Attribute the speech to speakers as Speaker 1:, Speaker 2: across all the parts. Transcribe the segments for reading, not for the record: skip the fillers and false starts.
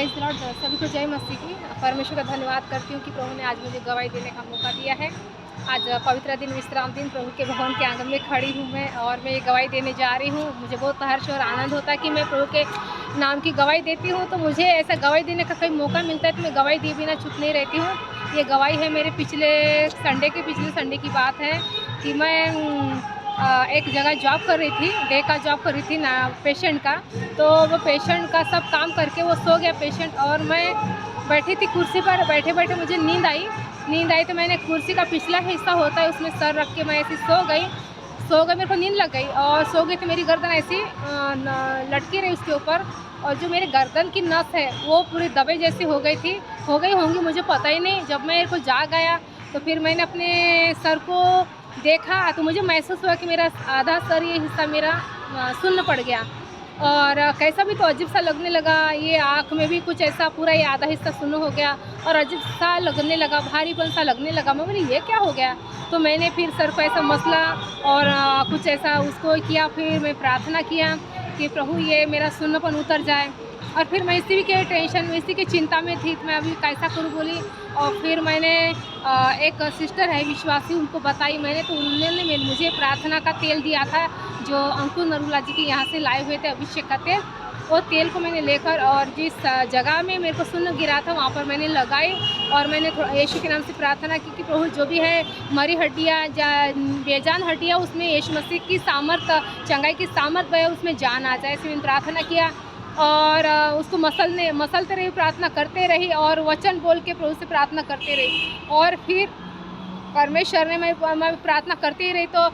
Speaker 1: Praise the Lord. सभी को जय मसीह की। परमेश्वर का धन्यवाद करती हूँ कि प्रभु ने आज मुझे गवाही देने का मौका दिया है। आज पवित्र दिन, विश्राम दिन, प्रभु के भवन के आंगन में खड़ी हूँ मैं और मैं ये गवाही देने जा रही हूँ। मुझे बहुत हर्ष और आनंद होता है कि मैं प्रभु के नाम की गवाही देती हूँ। तो मुझे ऐसा गवाही देने का कहीं मौका मिलता है तो मैं गवाही दिए बिना चुप नहीं रहती हूँ। ये गवाही है मेरे पिछले संडे की बात है कि मैं एक जगह जॉब कर रही थी, डे का जॉब कर रही थी ना पेशेंट का। तो वो पेशेंट का सब काम करके वो सो गया पेशेंट और मैं बैठी थी कुर्सी पर। बैठे बैठे मुझे नींद आई तो मैंने कुर्सी का पिछला हिस्सा होता है उसमें सर रख के मैं ऐसी सो गई। मेरे को नींद लग गई और सो गई तो मेरी गर्दन ऐसी लटकी रही उसके ऊपर और जो मेरे गर्दन की नस है वो पूरी दबे जैसी हो गई होंगी मुझे पता ही नहीं। जब मैं मेरे को जाग आया तो फिर मैंने अपने सर को देखा तो मुझे महसूस हुआ कि मेरा आधा सर ये हिस्सा मेरा सुन्न पड़ गया और कैसा भी तो अजीब सा लगने लगा। ये आँख में भी कुछ ऐसा पूरा ये आधा हिस्सा सुन्न हो गया और अजीब सा लगने लगा, भारीपन सा लगने लगा। मैं बोली ये क्या हो गया। तो मैंने फिर सर को ऐसा मसला और कुछ ऐसा उसको किया। फिर मैं प्रार्थना किया कि प्रभु ये मेरा सुन्नपन उतर जाए। और फिर मैं इसी के टेंशन में, इसी की चिंता में थी तो मैं अभी कैसा करूँ बोली। और फिर मैंने एक सिस्टर है विश्वासी, उनको बताई मैंने। तो उन्होंने मुझे प्रार्थना का तेल दिया था जो अंकुर नरूला जी के यहाँ से लाए हुए थे, अभिषेक का तेल। वो तेल को मैंने लेकर और जिस जगह में मेरे को सुन्न गिरा था वहाँ पर मैंने लगाई और मैंने थोड़ा यीशु के नाम से प्रार्थना की कि प्रभु जो भी है मरी हड्डियाँ बेजान हड्डियाँ उसमें यीशु मसीह की सामर्थ, चंगाई की सामर्थ है उसमें जान आ जाए। ऐसे मैंने प्रार्थना किया और उसको मसलते रही, प्रार्थना करते रही और वचन बोल के प्रभु से प्रार्थना करते रही। और फिर परमेश्वर ने मैं प्रार्थना करती ही रही। तो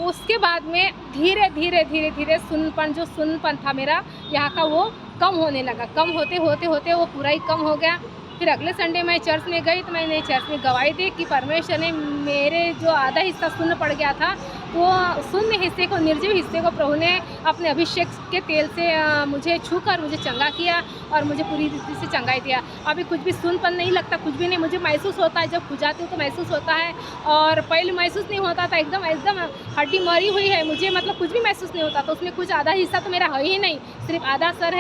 Speaker 1: उसके बाद में धीरे धीरे सुन्नपन था मेरा यहाँ का वो कम होने लगा। कम होते वो पूरा ही कम हो गया। फिर अगले संडे मैं चर्च में गई तो मैंने चर्च में गवाही दी कि परमेश्वर ने मेरे जो आधा हिस्सा सुन्न पड़ गया था वो शून्य हिस्से को, निर्जीव हिस्से को प्रभु ने अपने अभिषेक के तेल से मुझे छूकर मुझे चंगा किया और मुझे पूरी रीति से चंगाई दिया। अभी कुछ भी सुनपन नहीं लगता, कुछ भी नहीं। मुझे महसूस होता है जब खुजाती हूँ तो महसूस होता है और पहले महसूस नहीं होता था। एकदम हड्डी मरी हुई है, मुझे मतलब कुछ भी महसूस नहीं होता। तो उसमें कुछ आधा हिस्सा तो मेरा है ही नहीं, सिर्फ आधा सर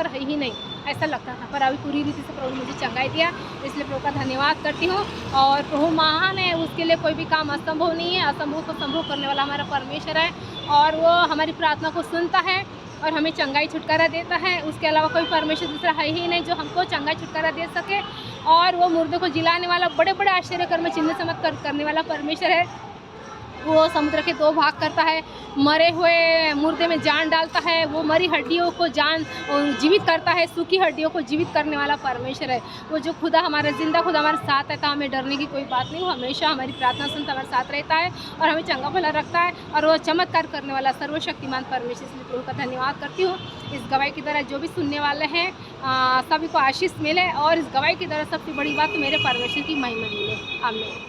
Speaker 1: है ही नहीं, ऐसा लगता था। पर अभी पूरी रीति से प्रभु मुझे चंगाई दिया, इसलिए प्रभु का धन्यवाद करती हूँ। और प्रभु महान है, उसके लिए कोई भी काम असंभव नहीं है। असंभव को संभव करने वाला हमारा परमेश्वर है और वो हमारी प्रार्थना को सुनता है और हमें चंगाई छुटकारा देता है। उसके अलावा कोई परमेश्वर दूसरा है ही नहीं जो हमको चंगाई छुटकारा दे सके। और वो मुर्दे को जिलाने वाला, बड़े बड़े आश्चर्य कर्म चिन्ह चमत्कार करने वाला परमेश्वर है। वो समुद्र के 2 भाग करता है, मरे हुए मुर्दे में जान डालता है, वो मरी हड्डियों को जीवित करता है, सूखी हड्डियों को जीवित करने वाला परमेश्वर है। वो जो खुदा हमारा जिंदा खुदा हमारे साथ रहता है, हमें डरने की कोई बात नहीं। वो हमेशा हमारी प्रार्थना सुनता हमारे साथ रहता है और हमें चंगा भला रखता है और वो चमत्कार करने वाला सर्वशक्तिमान परमेश्वर। इसलिए प्रभु का धन्यवाद करती हूँ। इस गवाही की तरह जो भी सुनने वाले हैं सभी को आशीष मिले और इस गवाही की तरह सबसे बड़ी बात तो मेरे परमेश्वर की महिमा मिले। आमीन।